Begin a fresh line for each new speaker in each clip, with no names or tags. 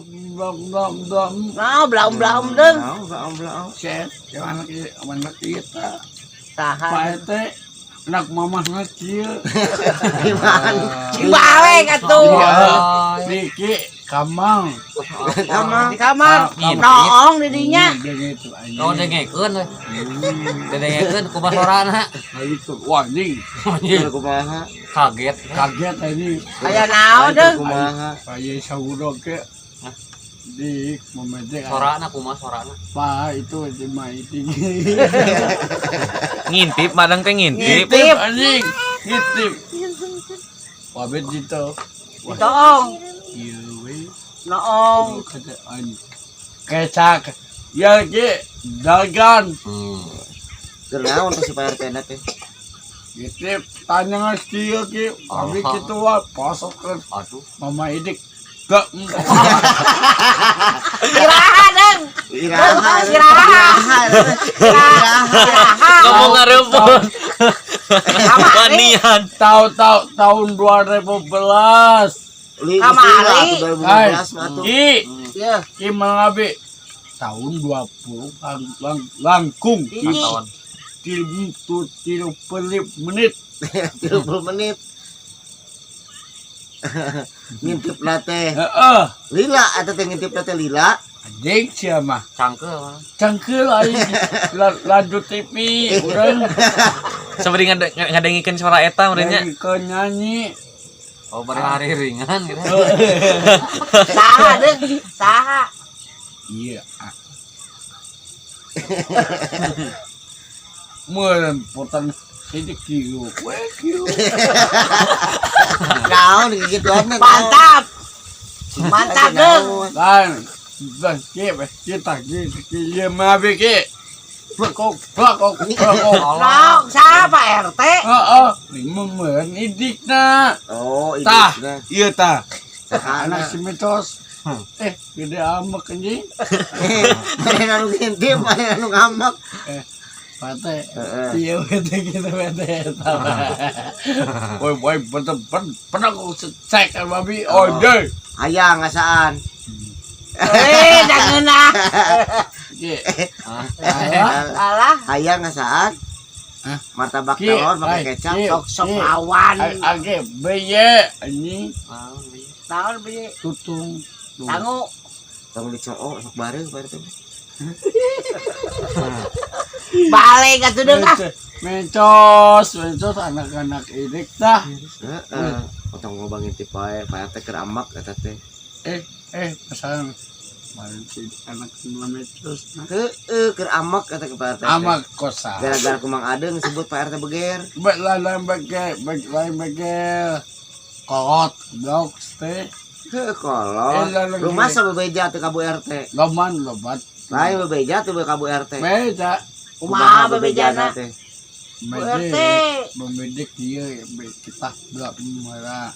Belum deng.
Belum.
Set, anak kita.
Tahan.
Pak teh anak mamah ngecil.
Balik atuh.
Diki kamang.
Di kamar. Noong di dinya.
Oh dengekeun we. Dengekeun kumaha sorana.
Itu wah anjing.
Kumaha?
Kaget.
Kaget ini.
Aya naon deung?
Kumaha?
Kayak saudara ke di memedek.
Sorana kumaha sorana.
Pak itu cuma tinggi.
Ngintip madang teh ngintip.
Ngintip anjing. Ngintip. Wabet gitu.
Toong.
Iya we.
Noong.
Kata anjing. Kecak. Ya ge dagan.
Kernaon tuh si Pak RT na teh?
Ngintip tanya ngasih ge. Abi kitu wa pasokeun
Aduh.
Mama Idik. Gak.
Iraha deung. Iraha.
Ngomong ngarepon. Wanian.
Tahun 2011.
Kamari.
2012 mah tuh.
Iya.
Ki mengabe tahun 20 langkung.
Tahun.
30 menit.
30 menit. Ngintip na teh.
Heeh.
Lila eta teh ngintip na teh lila.
Anjing sia mah.
Cangkeul.
Cangkeul aing lanjut TV urang
Sabari ngadengikeun suara eta meureunnya.
ke nyanyi.
Oh bari hari ringan gitu.
Saha deung? Saha?
Iya. Meureun potan sidik kieu. We kieu.
Naon gituan teh.
Mantap. Mantap deung.
Kan kita iya mah ke. Plakok.
Naon saha Pak RT?
Heeh, meun idikna.
Oh,
Tah,
idikna.
ieu tah.
Sakana.
Anak si mitos. Gede amak anjing.
Mana anu ngintip, mana anu ngamak.
Pate.
Heeh.
Ieu teh kita teh. Woi, pernah ku cek kan babi. Oh, deh.
Hayang ngasaan.
Jangan ah.
Ge.
Alah.
Hayang ngasaan.
Hah?
Martabak
Ki,
telur pakai
ay,
kecap.
ki.
Sok lawan.
Age beye anjing
Naon beuy?
tutung.
Tangu.
Tong dicoo sok bareng teh.
Balik atuh deung ah.
Mencos anak-anak idik tah.
Heeh. Potong ngobang ngintip wae, Pak RT keur amak eta teh.
Pesan kemarin si anak semua mencos.
Heeh, keur amak kata ke Pak RT.
Amak kosa.
Gara-gara kumang adeng sebut Pak RT beger.
Lain bege kolot blok teh.
Heuh kolot. Rumah sabebeja teh ka Bu RT.
Loman lobat.
Lain bebeja teh ka Bu RT.
Beda.
Kumaha babejana?
teh?
Bu RT.
Membedik dia kita belak merah.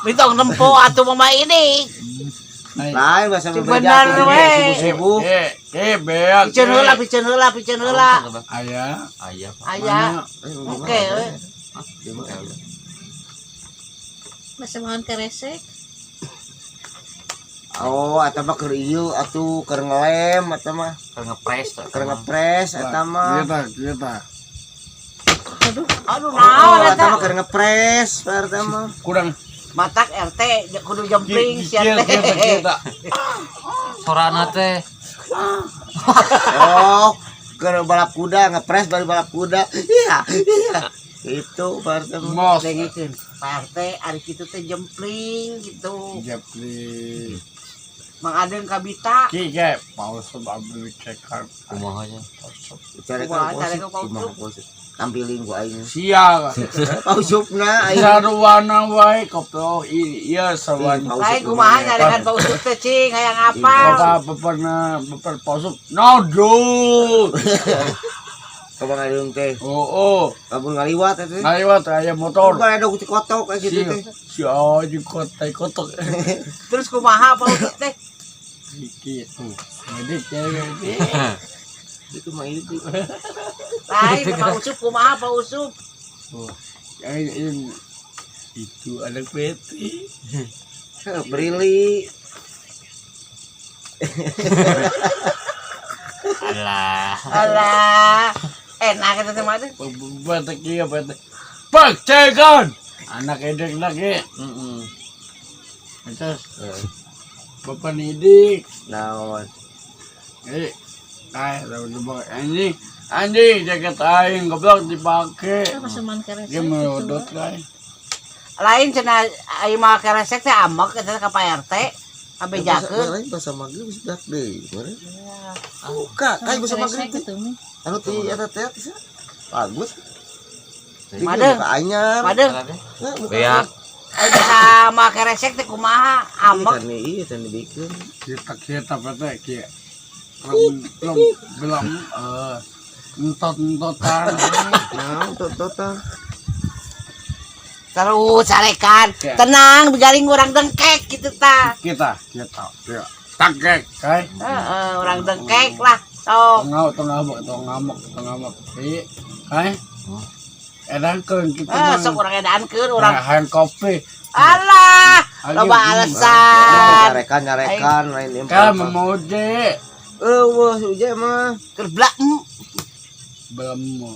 Mitong nempo atuh mama ini.
Lain bahasa bebeja
Bener
teh
we.
subuh-subuh.
Beak.
Piceun heula.
Aya.
Aya. Oke.
Masa mohon keresek.
Oh, eta mah keur ieu atuh keur ngelem eta mah. Keur ngepres eta mah.
Kita.
Aduh
Oh,
naon
eta
eta?
mah keur ngepres eta mah.
Kurang
Matak RT kudu jempling sia teh.
kita.
Sorana teh.
Oh, keur balap kuda ngepres bari balap kuda. Iya. Itu partai
Mos.
dengikeun. Pak RT ari kitu teh jempling gitu.
Japli.
Mang Aden kabita.
Ki ge paus abdi cekar.
Kumaha nya?
cari
Wah, cari
kau
ke Pausuk.
posisi tampilin gua aing
Sia.
pausupna aing
Saruana wae koplo iya sawan.
Lain kumaha nyarekan pausuk teh cing hayang apa?
Bapak pausuk. No dude.
kabang ayeung teh
Oh.
kabun ngaliwat teh
Ngaliwat aya motor.
bukan ada kucing kotok kayak gitu teh
Si di kotak.
Terus kumaha pausuk teh?
Dikit tuh. Medik cewek.
itu mah itu
Lain pausuk kumaha pausuk?
Oh. Yang itu anak peti.
Brili.
Alah. Enak itu teh mah.
Batak iya batak. Pagcekan. Anak edek lagi. Terus bapak nidik.
Naon?
Anjing jaket aing goblok dipake.
Apa seman keresek
Dia melodot kai.
Lain cenah ieu mah keresek teh amek eta ka Pak RT. Abejakeun.
Lain bahasa Maghrib geus dak deui. Buka, kai bahasa Maghrib teh. Anu ti eta teh teh. Bagus.
Madeng.
Anyar.
Madeng.
Ya.
Ai sama keresek teh kumaha amek.
Iya, teh dibikeun.
Kita pete kieu. Belum entot-entotan.
Naon total.
Terus carekan. Tenang bigaring urang dengkek gitu tah.
Kita. Takek kai.
Heeh, urang dengkek lah. Sok.
Tong ngamuk. Kai. Edankeun kitu
Ah, sok urang edaankeun urang.
Hand kopi.
Alah, loba alasan.
Nyarekan lain
Kan memuji.
wah uje mah.
Kerblak.
Belum.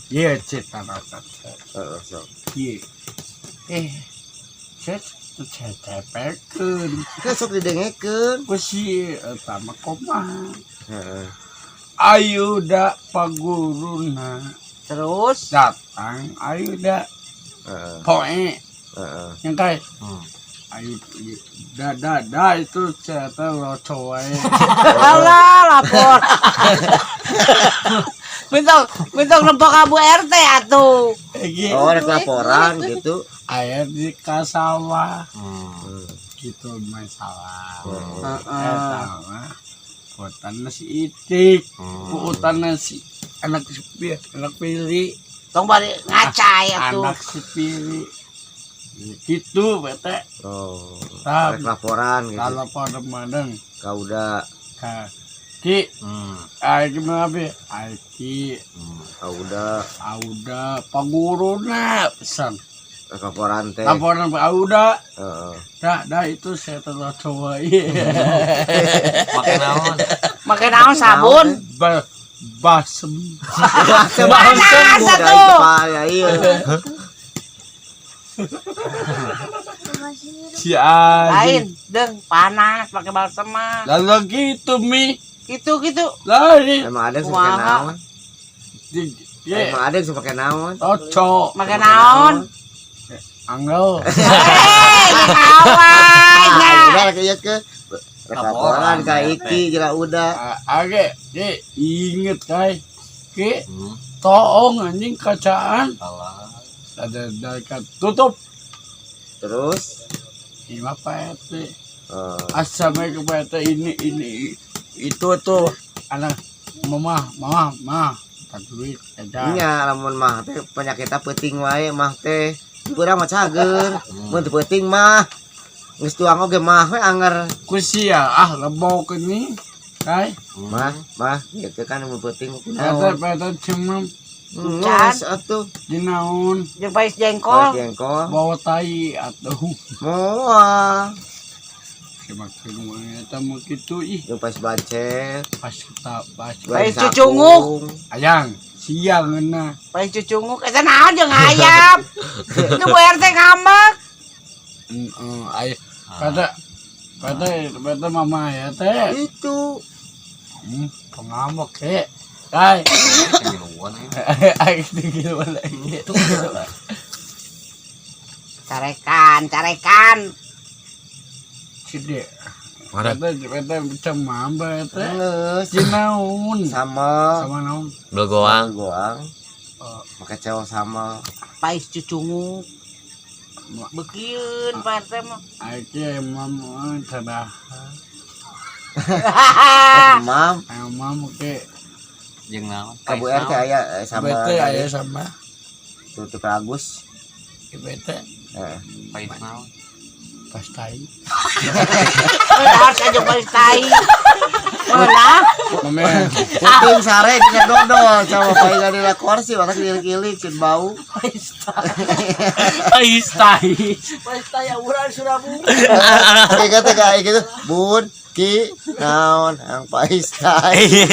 Iya, cita rata.
Sok.
Iya. Cepekeun.
Sok didengekeun.
Kusi utama koma.
Heeh.
Ayuda paguruna
Terus
datang ayuda
Heeh.
poe
Heeh.
yang kai ayu itu cerita lo cowok
alah lapor. Minta nempok Abu RT atuh.
Oh, ada laporan gitu.
ayah di kasawah gitu masalah
Heeh.
putan nasi itik putan nasi anak sepi anak pilih
Tong bari ngacai atuh.
anak sepili gitu bete
Oh.
Tab.
Ada laporan gitu.
kalau pada madeng
Kauda.
ki gimana be ki
Kauda.
auda paguruna pesan
Laporan teh.
laporan auda
Heeh.
dah itu saya telah coba
Pakai naon?
Make naon sabun?
basem
Panas atuh.
Iya.
si anjing
Lain, deng panas pakai balsam mah.
lalu gitu mi
Gitu.
lain
Emang ada yang
Kumaha?
pakai naon?
ya
Emang ada yang pakai naon?
cocok
Make naon?
angel
Kawan.
Udah kayak ke laporan ka iki jera udah.
age inget kai ki toong anjing kacaan
Alah.
ada dekat tutup
Terus
lima PT
eh,
asal mereka PT ini itu tuh anak mama tak duit aja
nya lamun mah teh penyakitna peuting wae mah teh. Urang mah cager. Mun teu peuting mah geus tuang oge mah we anger.
kusia lebok ini kai
Mah gitu kan mun peuting
PT
kunaon.
PT cuma
Nges atuh.
dinaun
Jeung pais
Kol
jengkol.
jengkol.
bawa tai atau
Moal.
semakin eta mah kitu ih
Jeung pas bacet.
pas kita pas
Pais cucunguk.
ayang siang euna
Pais cucunguk eta naon jeung ayam. Itu Bu RT ngambek.
ay kata mama ya teh
Itu.
pengamuk kai
Kemiluan ya.
ay tinggal lagi
Carekan.
Cide.
Mana?
Kata macam mamba teh.
Geus
Jinaun.
sama
naon?
Begoang.
goang. Make cewek sama.
Pais cucunguk. Bekieun Pak RT mah.
Ake mama cadah.
Mam.
Mama ke
Jeung naon?
Kabu RT aya sama.
bete aya sama.
Tutup Agus.
Bete.
Heeh.
Pais naon?
Pastai.
Harus aja pastay. Mana?
Mame.
Puting sare bisa dodol sama paingan di kursi mata kilik-kilik cin bau.
Pastai.
Pastay yang urang Surabaya.
Kayak gitu bun ki naon ang paistai.